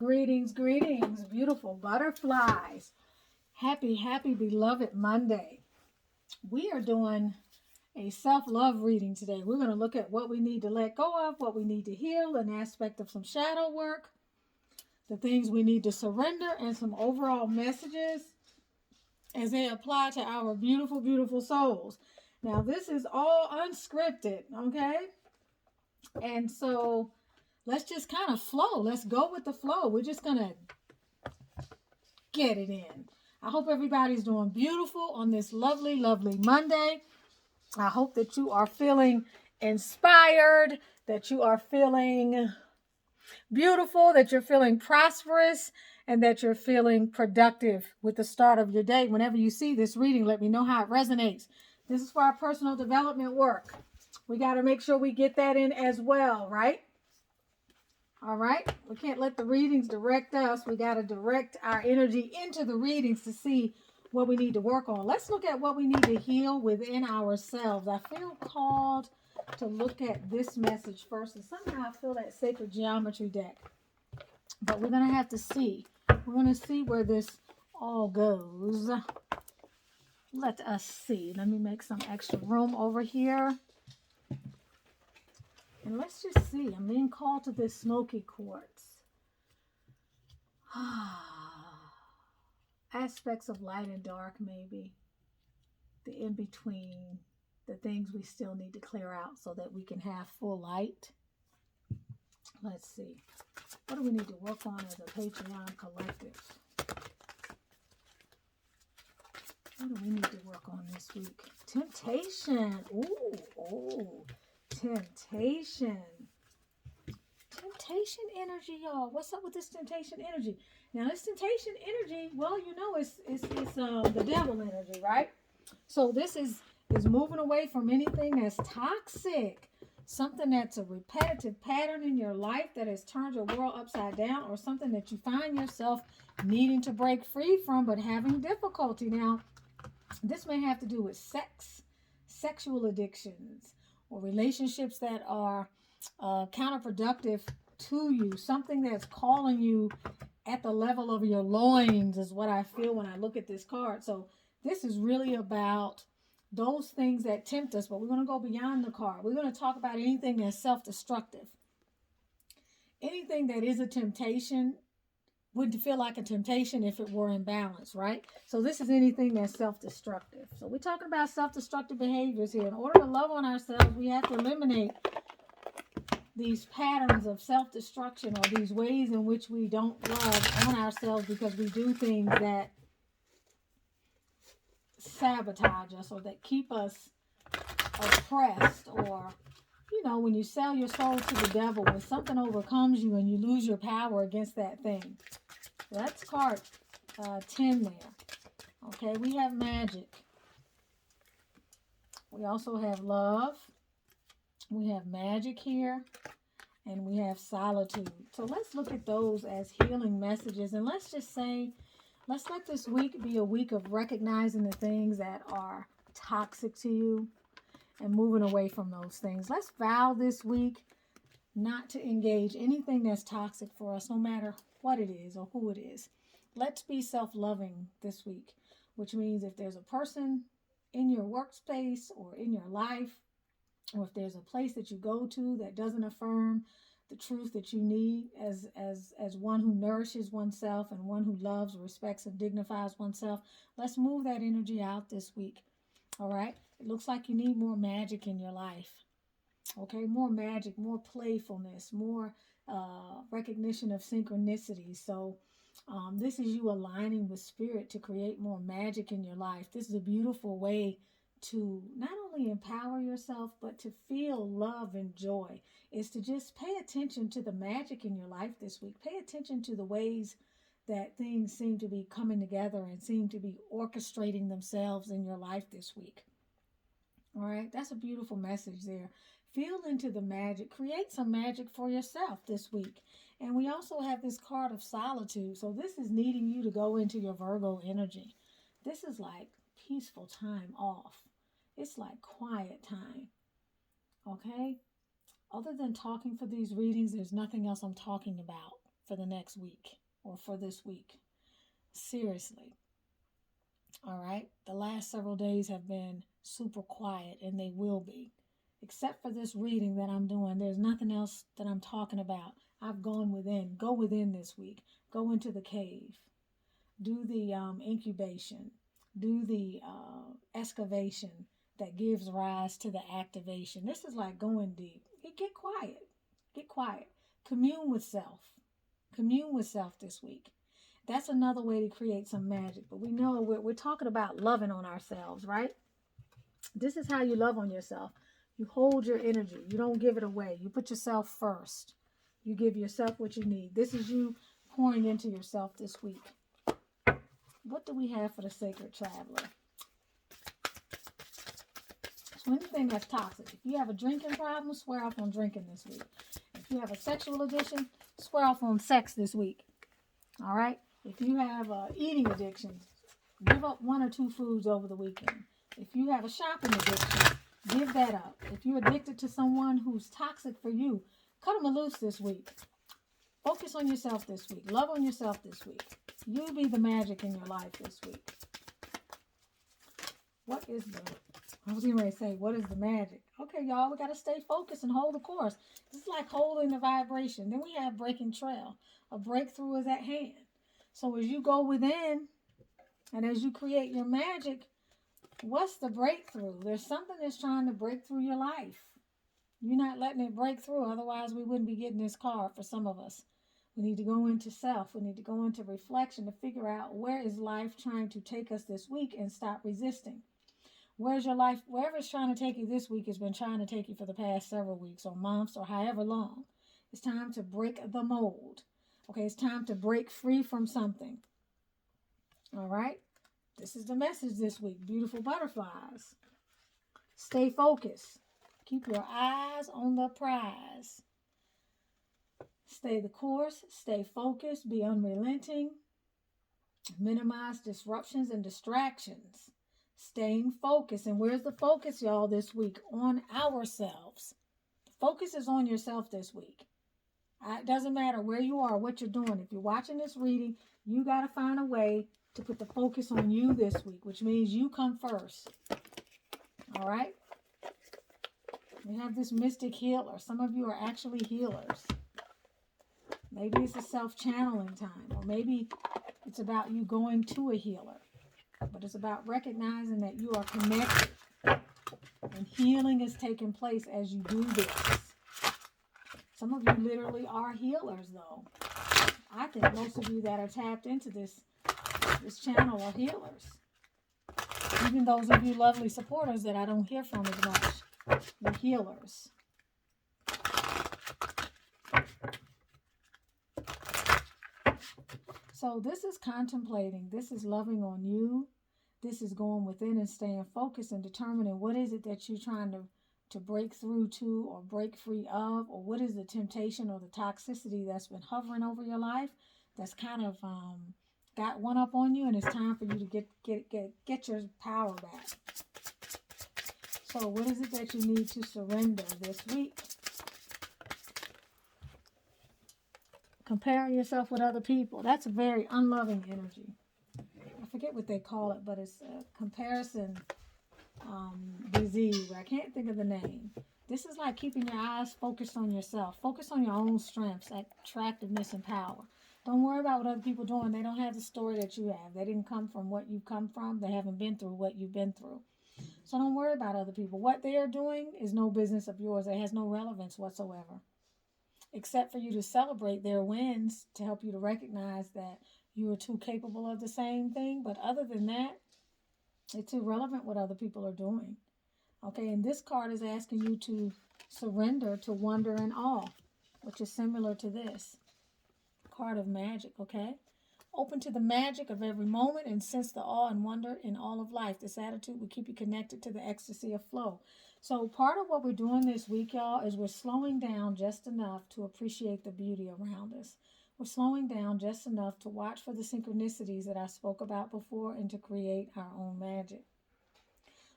Greetings, greetings, beautiful butterflies. Happy, beloved Monday. We are doing a self love reading today. We're going to look at what we need to let go of, what we need to heal, an aspect of some shadow work, the things we need to surrender, and some overall messages as they apply to our beautiful souls. Now, this is all unscripted, okay? And so let's just kind of flow. Let's go with the flow. We're just going to get it in. I hope everybody's doing beautiful on this lovely Monday. I hope that you are feeling inspired, that you are feeling beautiful, that you're feeling prosperous, and that you're feeling productive with the start of your day. Whenever you see this reading, let me know how it resonates. This is for our personal development work. We got to make sure we get that in as well, right? All right, we can't let the readings direct us. We got to direct our energy into the readings to see what we need to work on. Let's look at what we need to heal within ourselves. I feel called to look at this message first, and somehow I feel that sacred geometry deck. But we're going to have to see. We're going to see where this all goes. Let us see. Let me make some extra room over here. And let's just see. I'm being called to this smoky quartz. Aspects of light and dark, maybe. The in-between. The things we still need to clear out so that we can have full light. Let's see. What do we need to work on as a Patreon collective? What do we need to work on this week? Temptation. Ooh. Temptation. Temptation energy, y'all. What's up with this temptation energy? Now, this temptation energy, well, you know, it's the devil energy, right? So this is moving away from anything that's toxic, something that's a repetitive pattern in your life that has turned your world upside down, or something that you find yourself needing to break free from but having difficulty. Now, this may have to do with sex, sexual addictions, or relationships that are counterproductive to you, something that's calling you at the level of your loins is what I feel when I look at this card. So this is really about those things that tempt us, but we're going to go beyond the card. We're going to talk about anything that's self-destructive. Anything that is a temptation wouldn't feel like a temptation if it were in balance, right? So this is anything that's self-destructive. So we're talking about self-destructive behaviors here. In order to love on ourselves, we have to eliminate these patterns of self-destruction, or these ways in which we don't love on ourselves because we do things that sabotage us or that keep us oppressed, or when you sell your soul to the devil, when something overcomes you and you lose your power against that thing. That's card 10 there. Okay, we have magic. We also have love. We have magic here. And we have solitude. So let's look at those as healing messages. And let's just say, let's let this week be a week of recognizing the things that are toxic to you and moving away from those things. Let's vow this week not to engage anything that's toxic for us, no matter what it is or who it is. Let's be self-loving this week, which means if there's a person in your workspace or in your life, or if there's a place that you go to that doesn't affirm the truth that you need as one who nourishes oneself and one who loves, respects, and dignifies oneself, let's move that energy out this week. All right? It looks like you need more magic in your life. Okay? More magic, more playfulness, more recognition of synchronicity. So this is you aligning with spirit to create more magic in your life. This is a beautiful way to not only empower yourself, but to feel love and joy, is to just pay attention to the magic in your life this week. Pay attention to the ways that things seem to be coming together and seem to be orchestrating themselves in your life this week. All right, that's a beautiful message there. Feel into the magic. Create some magic for yourself this week. And we also have this card of solitude. So this is needing you to go into your Virgo energy. This is like peaceful time off. It's like quiet time. Okay? Other than talking for these readings, there's nothing else I'm talking about. for the next week or for this week. Seriously. All right. The last several days have been super quiet, and they will be. Except for this reading that I'm doing, there's nothing else that I'm talking about. I've gone within. Go within this week. Go into the cave. Do the incubation. Do the excavation that gives rise to the activation. This is like going deep. Get quiet. Get quiet. Commune with self. Commune with self this week. That's another way to create some magic. But we know we're talking about loving on ourselves, right? This is how you love on yourself. You hold your energy. You don't give it away. You put yourself first. You give yourself what you need. This is you pouring into yourself this week. What do we have for the Sacred Traveler? So anything that's toxic. If you have a drinking problem, swear off on drinking this week. If you have a sexual addiction, swear off on sex this week. All right? If you have eating addictions, give up 1 or 2 foods over the weekend. If you have a shopping addiction, give that up. If you're addicted to someone who's toxic for you, cut them loose this week. Focus on yourself this week. Love on yourself this week. You be the magic in your life this week. I was going to say, what is the magic? Okay, y'all, we got to stay focused and hold the course. This is like holding the vibration. Then we have breaking trail. A breakthrough is at hand. So as you go within and as you create your magic, what's the breakthrough? There's something that's trying to break through your life. You're not letting it break through. Otherwise, we wouldn't be getting this card for some of us. We need to go into self. We need to go into reflection to figure out where is life trying to take us this week and stop resisting. Where's your life? Wherever it's trying to take you this week has been trying to take you for the past several weeks or months or however long. It's time to break the mold. Okay, it's time to break free from something. All right? This is the message this week. Beautiful butterflies. Stay focused. Keep your eyes on the prize. Stay the course. Stay focused. Be unrelenting. Minimize disruptions and distractions. Staying focused. And where's the focus, y'all, this week? On ourselves. The focus is on yourself this week. It doesn't matter where you are, what you're doing. If you're watching this reading, you got to find a way to put the focus on you this week, which means you come first. All right? We have this mystic healer. Some of you are actually healers. Maybe it's a self-channeling time, or maybe it's about you going to a healer. But it's about recognizing that you are connected and healing is taking place as you do this. Some of you literally are healers, though. I think most of you that are tapped into this channel are healers. Even those of you lovely supporters that I don't hear from as much, you're healers. So this is contemplating. This is loving on you. This is going within and staying focused and determining what is it that you're trying to break through to or break free of, or what is the temptation or the toxicity that's been hovering over your life that's kind of got one up on you, and it's time for you to get your power back. So what is it that you need to surrender this week? Comparing yourself with other people. That's a very unloving energy. I forget what they call it, but it's a comparison disease. I can't think of the name. This is like keeping your eyes focused on yourself. Focus on your own strengths, attractiveness, and power. Don't worry about what other people are doing. They don't have the story that you have. They didn't come from what you've come from. They haven't been through what you've been through. So don't worry about other people. What they are doing is no business of yours. It has no relevance whatsoever, except for you to celebrate their wins to help you to recognize that you are too capable of the same thing. But other than that, it's irrelevant what other people are doing. Okay, and this card is asking you to surrender to wonder and awe, which is similar to this card of magic, okay? Open to the magic of every moment and sense the awe and wonder in all of life. This attitude will keep you connected to the ecstasy of flow. So part of what we're doing this week, y'all, is we're slowing down just enough to appreciate the beauty around us. We're slowing down just enough to watch for the synchronicities that I spoke about before and to create our own magic.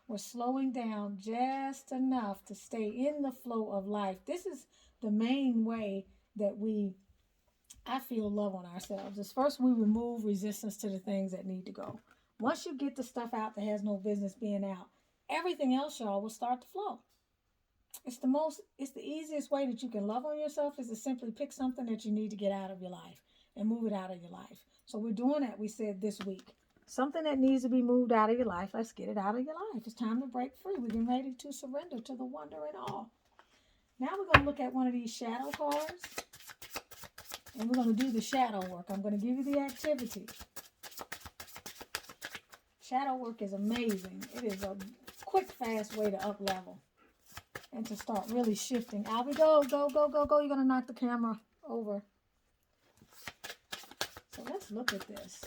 We're slowing down just enough to stay in the flow of life. This is the main way that we I feel love on ourselves is first we remove resistance to the things that need to go. Once you get the stuff out that has no business being out, everything else, y'all, will start to flow. It's the easiest way that you can love on yourself is to simply pick something that you need to get out of your life and move it out of your life. So we're doing that, we said this week. Something that needs to be moved out of your life, let's get it out of your life. It's time to break free. We're getting ready to surrender to the wonder in all. Now we're going to look at one of these shadow cards. And we're going to do the shadow work. I'm going to give you the activity. Shadow work is amazing. It is a quick, fast way to up level and to start really shifting. Out we go, go, go, go, go. You're going to knock the camera over. So let's look at this.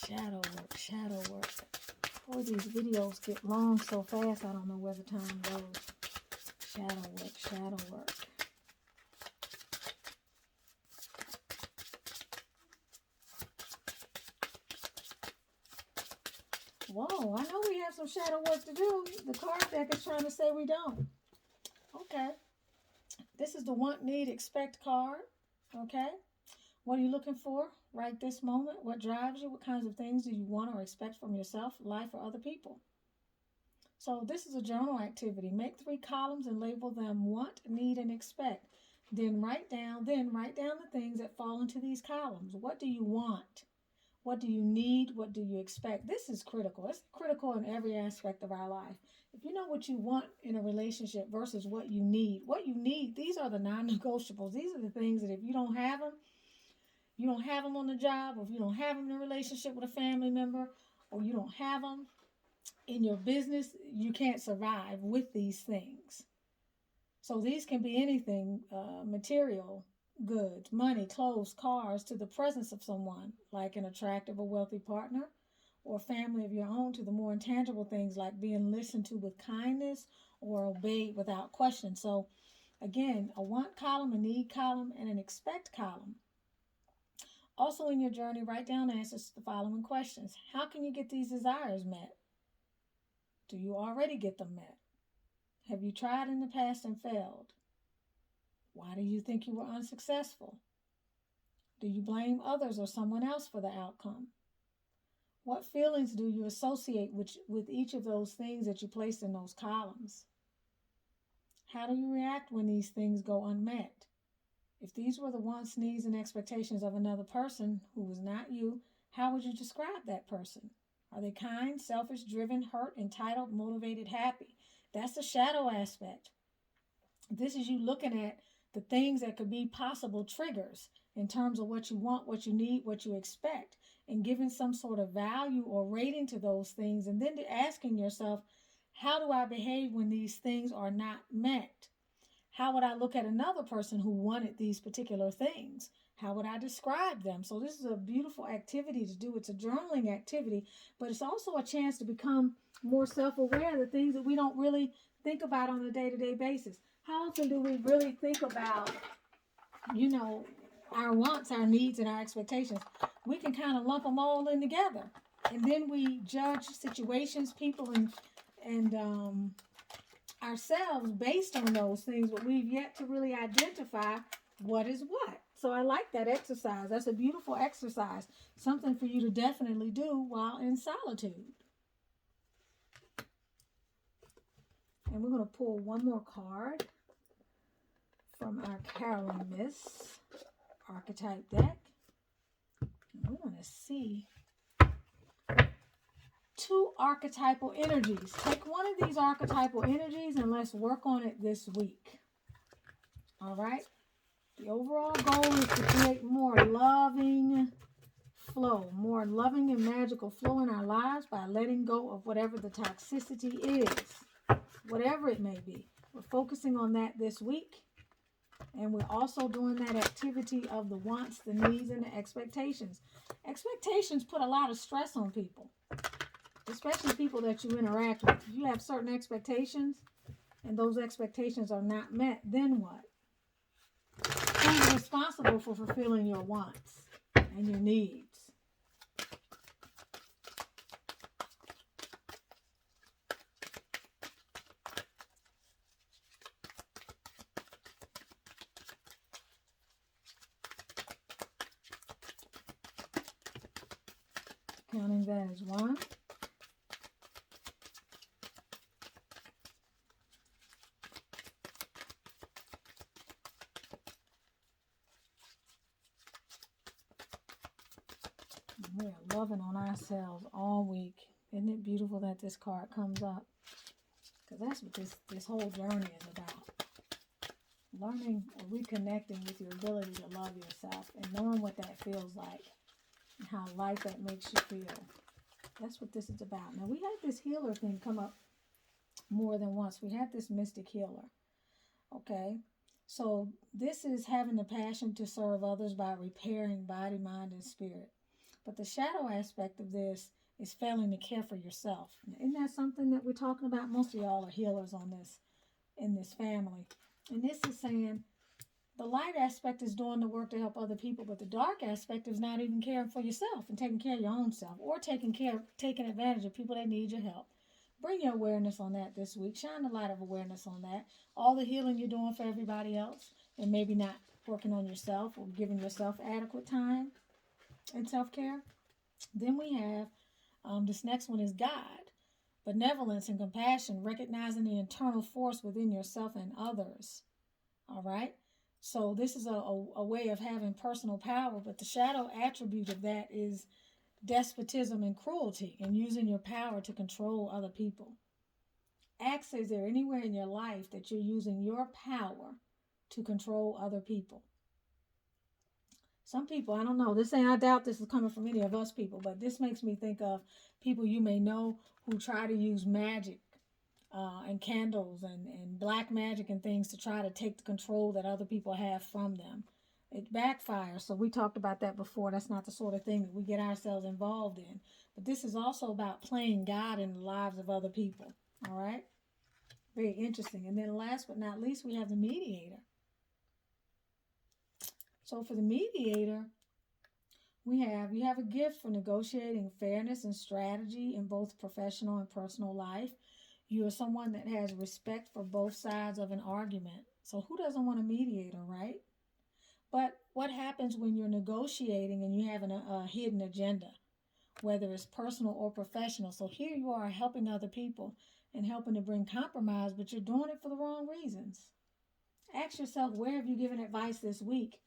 Shadow work, shadow work. Boy, these videos get long so fast, I don't know where the time goes. Shadow work, shadow work. Whoa, I know we have some shadow work to do. The card deck is trying to say we don't. Okay. This is the want, need, expect card. Okay. What are you looking for right this moment? What drives you? What kinds of things do you want or expect from yourself, life, or other people? So this is a journal activity. Make 3 columns and label them want, need, and expect. Then write down the things that fall into these columns. What do you want? What do you need? What do you expect? This is critical. It's critical in every aspect of our life. If you know what you want in a relationship versus what you need, these are the non-negotiables. These are the things that if you don't have them on the job, or if you don't have them in a relationship with a family member, or you don't have them in your business, you can't survive with these things. So these can be anything, material goods, money, clothes, cars, to the presence of someone, like an attractive or wealthy partner, or family of your own, to the more intangible things like being listened to with kindness or obeyed without question. So again, a want column, a need column, and an expect column. Also in your journey, write down answers to the following questions. How can you get these desires met? Do you already get them met? Have you tried in the past and failed? Why do you think you were unsuccessful? Do you blame others or someone else for the outcome? What feelings do you associate with each of those things that you placed in those columns? How do you react when these things go unmet? If these were the wants, needs, and expectations of another person who was not you, how would you describe that person? Are they kind, selfish, driven, hurt, entitled, motivated, happy? That's the shadow aspect. This is you looking at the things that could be possible triggers in terms of what you want, what you need, what you expect, and giving some sort of value or rating to those things, and then asking yourself, how do I behave when these things are not met? How would I look at another person who wanted these particular things? How would I describe them? So this is a beautiful activity to do. It's a journaling activity, but it's also a chance to become more self-aware of the things that we don't really think about on a day-to-day basis. How often do we really think about, our wants, our needs, and our expectations? We can kind of lump them all in together. And then we judge situations, people, and ourselves based on those things, but we've yet to really identify what is what. So I like that exercise. That's a beautiful exercise. Something for you to definitely do while in solitude. And we're going to pull one more card from our Carolyn Miss archetype deck. And we want to see 2 archetypal energies. Take one of these archetypal energies and let's work on it this week. All right? The overall goal is to create more loving flow, more loving and magical flow in our lives by letting go of whatever the toxicity is, whatever it may be. We're focusing on that this week. And we're also doing that activity of the wants, the needs, and the expectations. Expectations put a lot of stress on people, especially people that you interact with. If you have certain expectations and those expectations are not met, then what? Who's responsible for fulfilling your wants and your needs? Counting that as 1. We are loving on ourselves all week. Isn't it beautiful that this card comes up? Because that's what this whole journey is about. Learning or reconnecting with your ability to love yourself and knowing what that feels like and how light that makes you feel. That's what this is about. Now, we had this healer thing come up more than once. We had this mystic healer. Okay? So this is having the passion to serve others by repairing body, mind, and spirit. But the shadow aspect of this is failing to care for yourself. Now, isn't that something that we're talking about? Most of y'all are healers on this, in this family. And this is saying the light aspect is doing the work to help other people, but the dark aspect is not even caring for yourself and taking care of your own self, or taking advantage of people that need your help. Bring your awareness on that this week. Shine the light of awareness on that. All the healing you're doing for everybody else and maybe not working on yourself or giving yourself adequate time and self-care. Then we have this next one is God. Benevolence and compassion, recognizing the internal force within yourself and others. All right? So this is a way of having personal power, but the shadow attribute of that is despotism and cruelty and using your power to control other people. Ask, is there anywhere in your life that you're using your power to control other people? Some people, I don't know, I doubt this is coming from any of us people, but this makes me think of people you may know who try to use magic and candles and black magic and things to try to take the control that other people have from them. It backfires. So we talked about that before. That's not the sort of thing that we get ourselves involved in. But this is also about playing God in the lives of other people. All right? Very interesting. And then last but not least, we have the mediator. So for the mediator, you have a gift for negotiating fairness and strategy in both professional and personal life. You are someone that has respect for both sides of an argument. So who doesn't want a mediator, right? But what happens when you're negotiating and you have a hidden agenda, whether it's personal or professional? So here you are helping other people and helping to bring compromise, but you're doing it for the wrong reasons. Ask yourself, where have you given advice this week?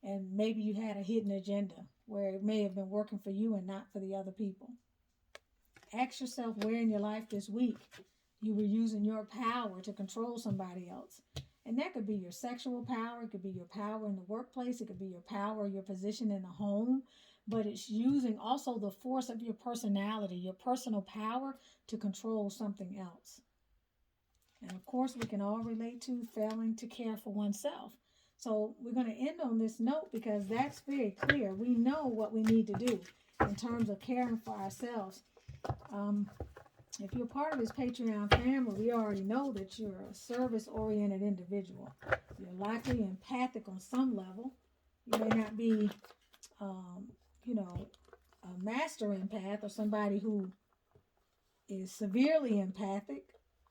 And maybe you had a hidden agenda where it may have been working for you and not for the other people. Ask yourself where in your life this week you were using your power to control somebody else. And that could be your sexual power. It could be your power in the workplace. It could be your power, your position in the home. But it's using also the force of your personality, your personal power to control something else. And of course, we can all relate to failing to care for oneself. So we're going to end on this note because that's very clear. We know what we need to do in terms of caring for ourselves. If you're part of this Patreon family, we already know that you're a service-oriented individual. You're likely empathic on some level. You may not be, a master empath or somebody who is severely empathic.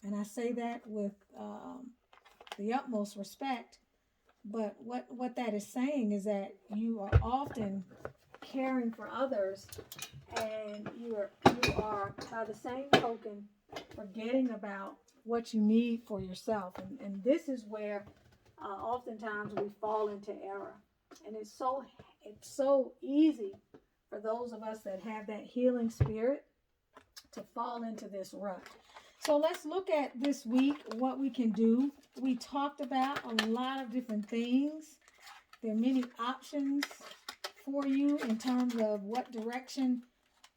And I say that with the utmost respect. But what that is saying is that you are often caring for others, and you are by the same token forgetting about what you need for yourself. And this is where oftentimes we fall into error. And it's so easy for those of us that have that healing spirit to fall into this rut. So let's look at this week, what we can do. We talked about a lot of different things. There are many options for you in terms of what direction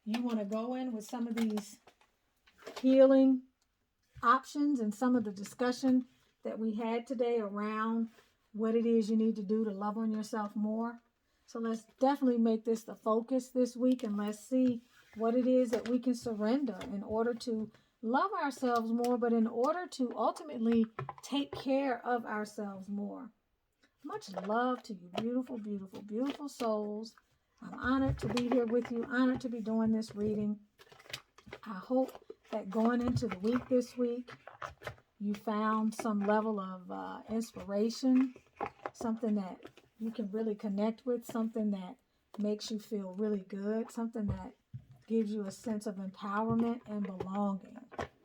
you want to go in with some of these healing options and some of the discussion that we had today around what it is you need to do to love on yourself more. So let's definitely make this the focus this week, and let's see what it is that we can surrender in order to love ourselves more, but in order to ultimately take care of ourselves more. Much love to you, beautiful, beautiful, beautiful souls. I'm honored to be here with you, honored to be doing this reading. I hope that going into the week this week, you found some level of inspiration, something that you can really connect with, something that makes you feel really good, something that gives you a sense of empowerment and belonging.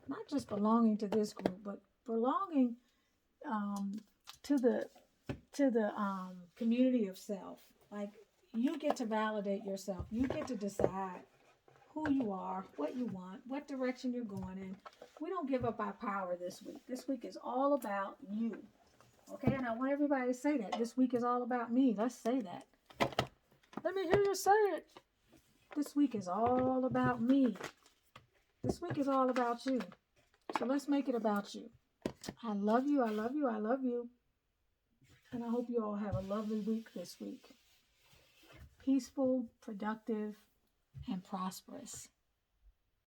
Not just belonging to this group, but belonging to the community of self. Like, you get to validate yourself. You get to decide who you are, what you want, what direction you're going in. We don't give up our power this week. This week is all about you. Okay, and I want everybody to say that. This week is all about me. Let's say that. Let me hear you say it. This week is all about me. This week is all about you. So let's make it about you. I love you. I love you. I love you. And I hope you all have a lovely week this week. Peaceful, productive, and prosperous.